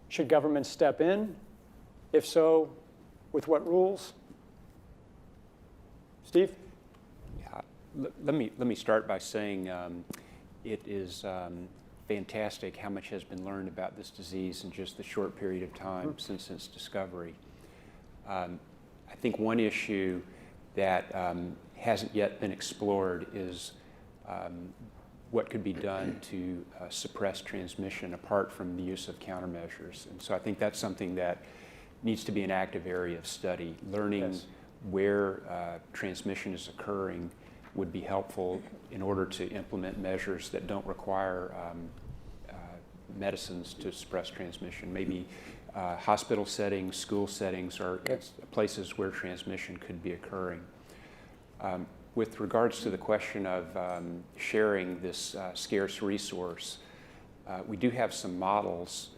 Should government step in? If so, with what rules? Steve? Yeah, let me start by saying it is fantastic how much has been learned about this disease in just the short period of time since its discovery. I think one issue that hasn't yet been explored is what could be done to suppress transmission apart from the use of countermeasures. And so I think that's something that needs to be an active area of study. Learning where transmission is occurring would be helpful in order to implement measures that don't require medicines to suppress transmission. Maybe hospital settings, school settings are places where transmission could be occurring. With regards to the question of sharing this scarce resource, we do have some models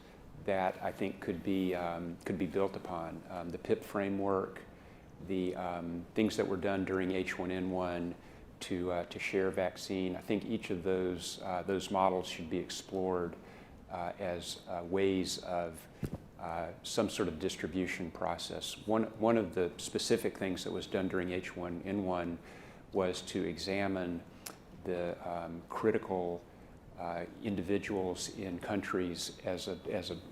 that I think could be built upon. The PIP framework, the things that were done during H1N1 to share vaccine. I think each of those models should be explored as ways of some sort of distribution process. One of the specific things that was done during H1N1 was to examine the critical individuals in countries as a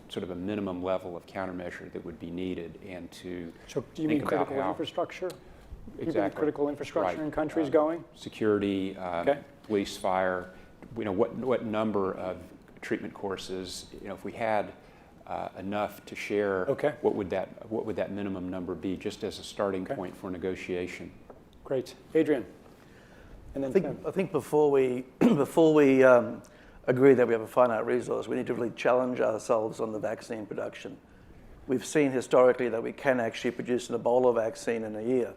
sort of a minimum level of countermeasure that would be needed, and to so do you mean critical infrastructure? Exactly. Critical infrastructure in countries going? Security, police, fire. What number of treatment courses? If we had enough to share, what would that minimum number be, just as a starting point for negotiation? Great, Adrian. And then I think before we agree that we have a finite resource, we need to really challenge ourselves on the vaccine production. We've seen historically that we can actually produce an Ebola vaccine in a year.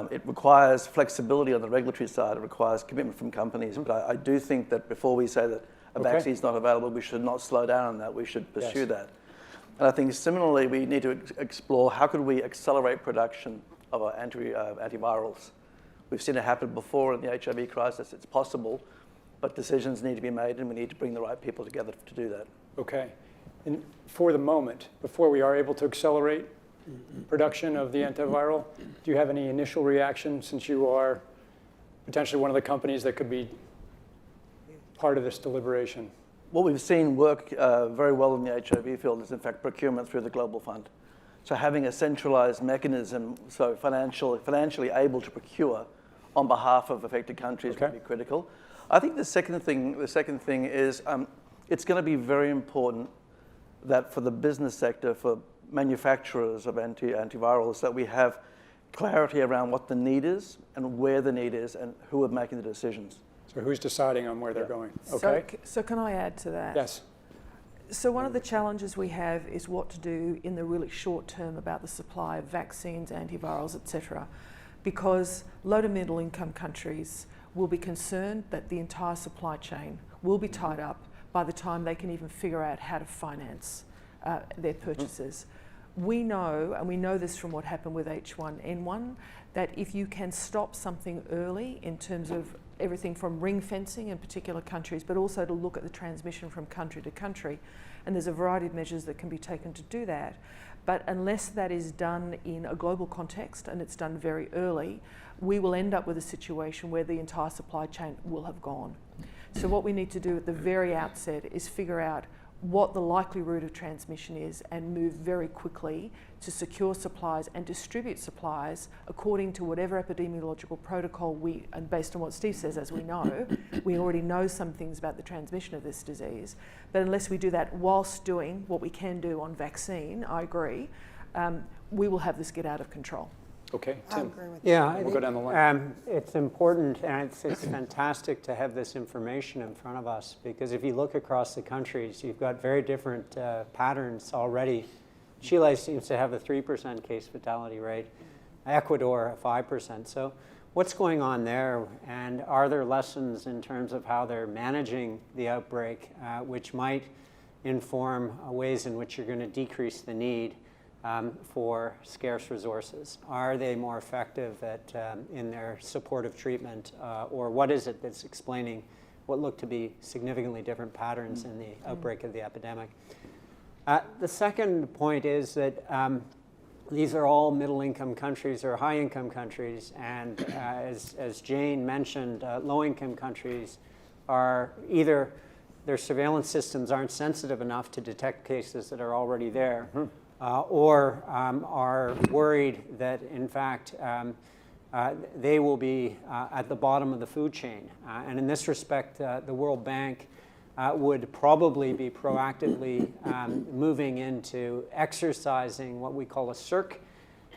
It requires flexibility on the regulatory side. It requires commitment from companies. But I do think that before we say that a vaccine is not available, we should not slow down on that. We should pursue that. And I think similarly, we need to explore how could we accelerate production of our antivirals. We've seen it happen before in the HIV crisis. It's possible, but decisions need to be made, and we need to bring the right people together to do that. Okay. And for the moment, before we are able to accelerate production of the antiviral, do you have any initial reaction, since you are potentially one of the companies that could be part of this deliberation? What we've seen work very well in the HIV field is, in fact, procurement through the Global Fund. So having a centralized mechanism, so financially able to procure on behalf of affected countries would be critical. I think the second thing is it's going to be very important that for the business sector, for manufacturers of antivirals, that we have clarity around what the need is and where the need is and who are making the decisions. So who's deciding on where they're going? Okay. So can I add to that? Yes. So one of the challenges we have is what to do in the really short term about the supply of vaccines, antivirals, etc. Because low to middle income countries will be concerned that the entire supply chain will be tied up by the time they can even figure out how to finance their purchases. We know, and we know this from what happened with H1N1, that if you can stop something early in terms of everything from ring fencing in particular countries, but also to look at the transmission from country to country, and there's a variety of measures that can be taken to do that. But unless that is done in a global context and it's done very early, we will end up with a situation where the entire supply chain will have gone. So what we need to do at the very outset is figure out what the likely route of transmission is and move very quickly to secure supplies and distribute supplies according to whatever epidemiological protocol and based on what Steve says, as we know, we already know some things about the transmission of this disease. But unless we do that whilst doing what we can do on vaccine, I agree, we will have this get out of control. Okay, Tim. I agree with you. Yeah, we'll go down the line. It's important, and it's fantastic to have this information in front of us, because if you look across the countries, you've got very different patterns already. Chile seems to have a 3% case fatality rate, Ecuador a 5%. So what's going on there, and are there lessons in terms of how they're managing the outbreak, which might inform ways in which you're going to decrease the need for scarce resources? Are they more effective in their supportive treatment, or what is it that's explaining what look to be significantly different patterns in the outbreak of the epidemic? The second point is that these are all middle-income countries or high-income countries, and as Jane mentioned, low-income countries are either their surveillance systems aren't sensitive enough to detect cases that are already there, or are worried that, in fact, they will be at the bottom of the food chain. And in this respect, the World Bank would probably be proactively moving into exercising what we call a CERC,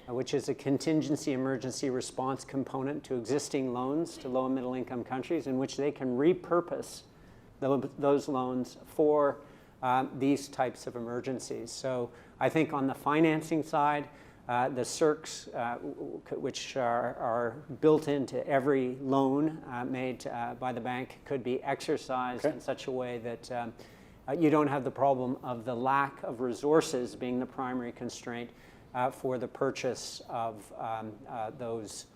which is a contingency emergency response component to existing loans to low and middle income countries, in which they can repurpose those loans for these types of emergencies. So I think on the financing side, the CERCs, which are built into every loan made by the bank, could be exercised in such a way that you don't have the problem of the lack of resources being the primary constraint for the purchase of those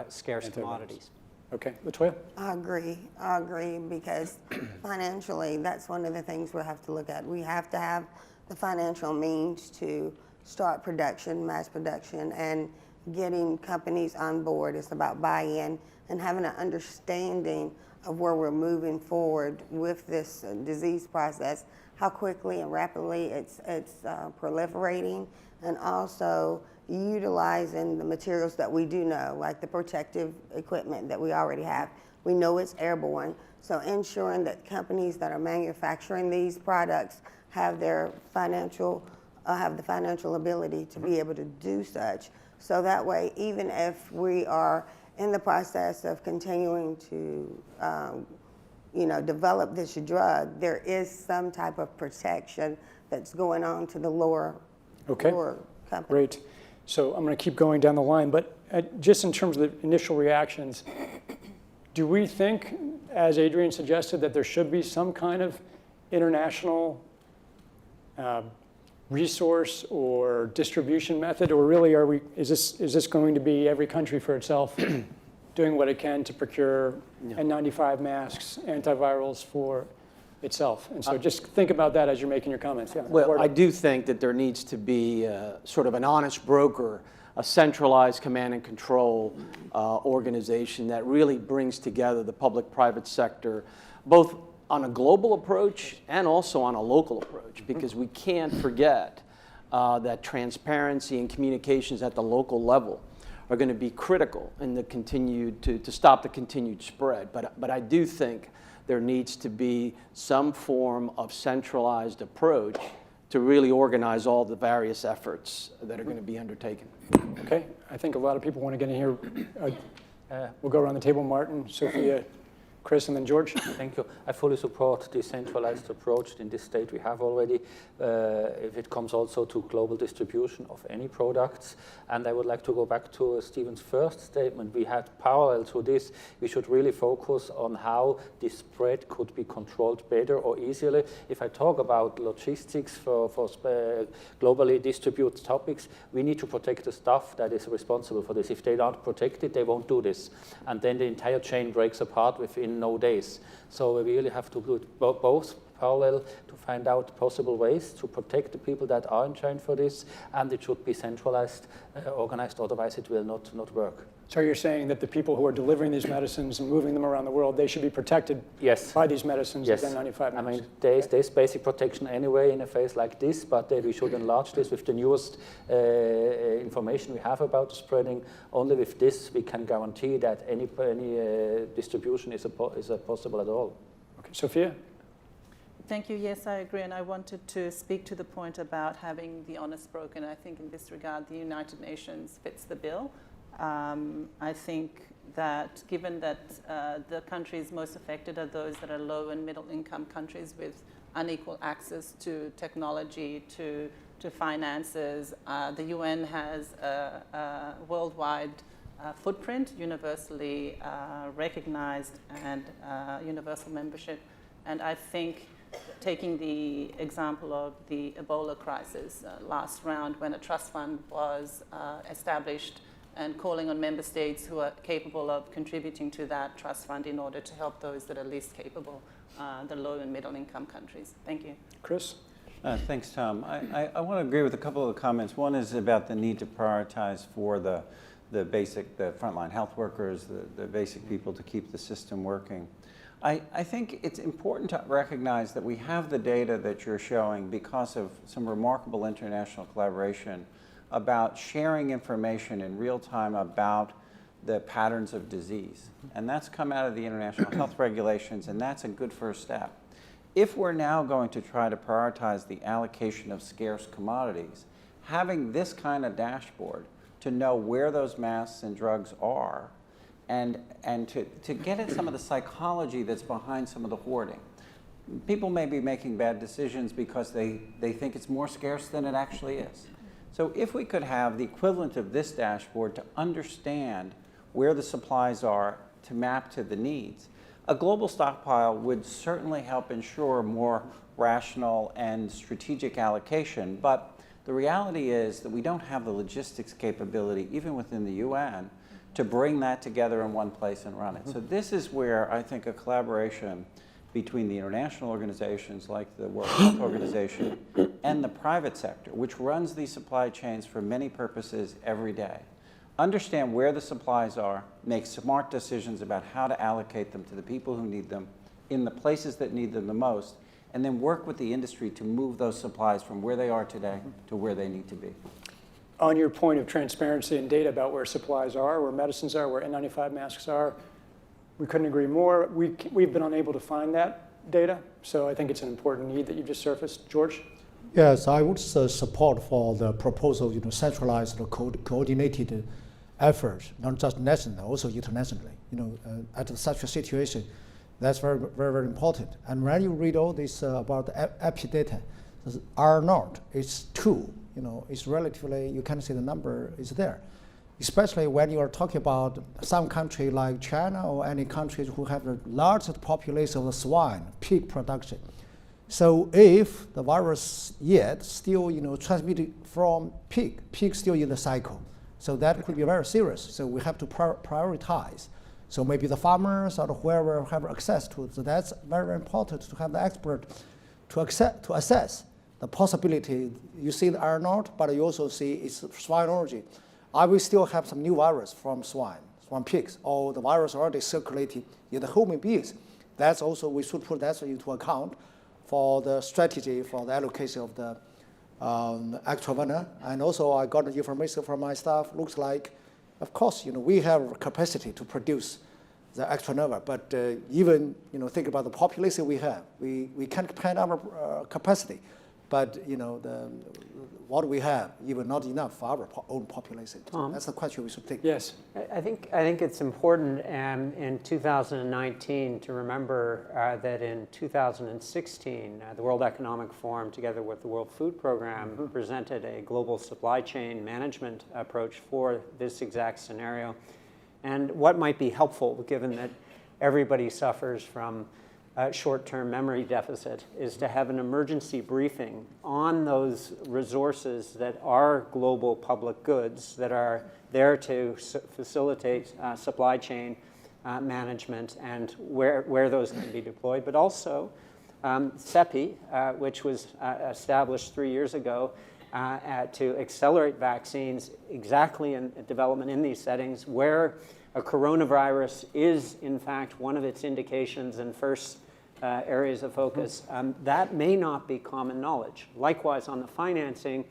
scarce commodities. Okay, Latoya? I agree, because financially, that's one of the things we'll have to look at. We have to have the financial means to start production, mass production, and getting companies on board. It's about buy-in and having an understanding of where we're moving forward with this disease process, how quickly and rapidly it's proliferating, and also utilizing the materials that we do know, like the protective equipment that we already have. We know it's airborne, so ensuring that companies that are manufacturing these products have the financial ability to be able to do such. So that way, even if we are in the process of continuing to develop this drug, there is some type of protection that's going on to the lower companies. Great. So I'm going to keep going down the line, but just in terms of the initial reactions, do we think, as Adrian suggested, that there should be some kind of international resource or distribution method, or really is this going to be every country for itself doing what it can to procure N95 masks, antivirals for itself? And so just think about that as you're making your comments. Yeah. Well, I do think that there needs to be sort of an honest broker, a centralized command and control organization that really brings together the public-private sector, both on a global approach and also on a local approach, because we can't forget that transparency and communications at the local level are going to be critical in the to stop the continued spread. But I do think there needs to be some form of centralized approach to really organize all the various efforts that are going to be undertaken. Okay, I think a lot of people want to get in here. We'll go around the table. Martin, Sophia, Chris, and then George. Thank you. I fully support the centralized approach in this state we have already, if it comes also to global distribution of any products. And I would like to go back to Stephen's first statement. We had parallel to this, we should really focus on how the spread could be controlled better or easily. If I talk about logistics for globally distributed topics, we need to protect the staff that is responsible for this. If they don't protect it, they won't do this. And then the entire chain breaks apart within no days. So we really have to do both parallel to find out possible ways to protect the people that are in chain for this, and it should be centralized, organized, otherwise it will not work. So you're saying that the people who are delivering these medicines and moving them around the world, they should be protected by these medicines Yes. with N95 masks? I mean, there's basic protection anyway in a phase like this, but we should enlarge this with the newest information we have about the spreading. Only with this we can guarantee that any distribution is possible at all. Okay, Sophia? Thank you. Yes, I agree. And I wanted to speak to the point about having the honest broker. And I think in this regard, the United Nations fits the bill. I think that given that the countries most affected are those that are low and middle income countries with unequal access to technology, to finances, the UN has a worldwide footprint, universally recognized, and universal membership. And I think taking the example of the Ebola crisis last round, when a trust fund was established, and calling on member states who are capable of contributing to that trust fund in order to help those that are least capable, the low and middle income countries. Thank you. Chris? Thanks, Tom. I want to agree with a couple of the comments. One is about the need to prioritize for the frontline health workers, the basic people to keep the system working. I think it's important to recognize that we have the data that you're showing because of some remarkable international collaboration about sharing information in real time about the patterns of disease. And that's come out of the international health regulations, and that's a good first step. If we're now going to try to prioritize the allocation of scarce commodities, having this kind of dashboard to know where those masks and drugs are and to get at some of the psychology that's behind some of the hoarding. People may be making bad decisions because they think it's more scarce than it actually is. So if we could have the equivalent of this dashboard to understand where the supplies are to map to the needs, a global stockpile would certainly help ensure more rational and strategic allocation, but the reality is that we don't have the logistics capability, even within the UN, to bring that together in one place and run it. So this is where I think a collaboration between the international organizations like the World Health Organization and the private sector, which runs these supply chains for many purposes every day, understand where the supplies are, make smart decisions about how to allocate them to the people who need them in the places that need them the most, and then work with the industry to move those supplies from where they are today to where they need to be. On your point of transparency and data about where supplies are, where medicines are, where N95 masks are, we couldn't agree more. We've been unable to find that data, so I think it's an important need that you just surfaced. George? Yes, I would support for the proposal, centralized, coordinated effort, not just nationally, also internationally. At such a situation, that's very, very, very important. And when you read all this about the epi data, R0 is 2. It's relatively, you can see the number is there. Especially when you are talking about some country like China or any countries who have the largest population of the swine, pig production. So if the virus yet still, transmitted from pig still in the cycle, so that could be very serious. So we have to prioritize. So maybe the farmers or whoever have access to it. So that's very, very important to have the expert to assess the possibility. You see the R0, but you also see it's swine origin. I will still have some new virus from swine pigs, or the virus already circulating in the human beings. That's also, we should put that into account for the strategy for the allocation of the extra venor. And also I got the information from my staff, looks like, of course, we have capacity to produce the extra nerve, but even, think about the population we have. We can't expand our capacity, but, what we have, even not enough for our own population. Tom? That's the question we should think. Yes. I think it's important in 2019 to remember that in 2016, the World Economic Forum, together with the World Food Program, presented a global supply chain management approach for this exact scenario. And what might be helpful, given that everybody suffers from short-term memory deficit, is to have an emergency briefing on those resources that are global public goods that are there to facilitate supply chain management and where those can be deployed, but also CEPI, which was established 3 years ago to accelerate vaccines exactly in development in these settings where a coronavirus is, in fact, one of its indications and first areas of focus. That may not be common knowledge. Likewise, on the financing,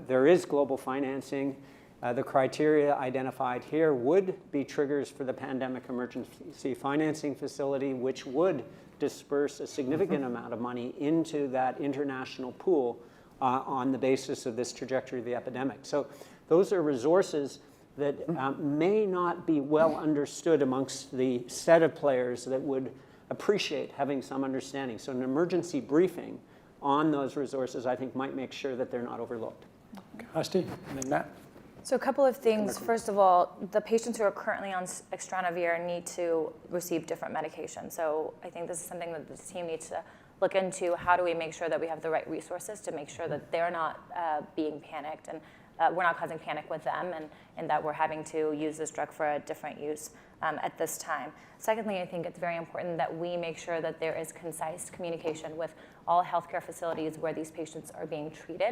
there is global financing. The criteria identified here would be triggers for the Pandemic Emergency Financing Facility, which would disperse a significant amount of money into that international pool on the basis of this trajectory of the epidemic. So those are resources that may not be well understood amongst the set of players that would appreciate having some understanding. So an emergency briefing on those resources, I think, might make sure that they're not overlooked. Hasti, and then Matt. So a couple of things. First of all, the patients who are currently on Extranavir need to receive different medication. So I think this is something that the team needs to look into. How do we make sure that we have the right resources to make sure that they're not being panicked and we're not causing panic with them and that we're having to use this drug for a different use. at this time. Secondly, I think it's very important that we make sure that there is concise communication with all healthcare facilities where these patients are being treated.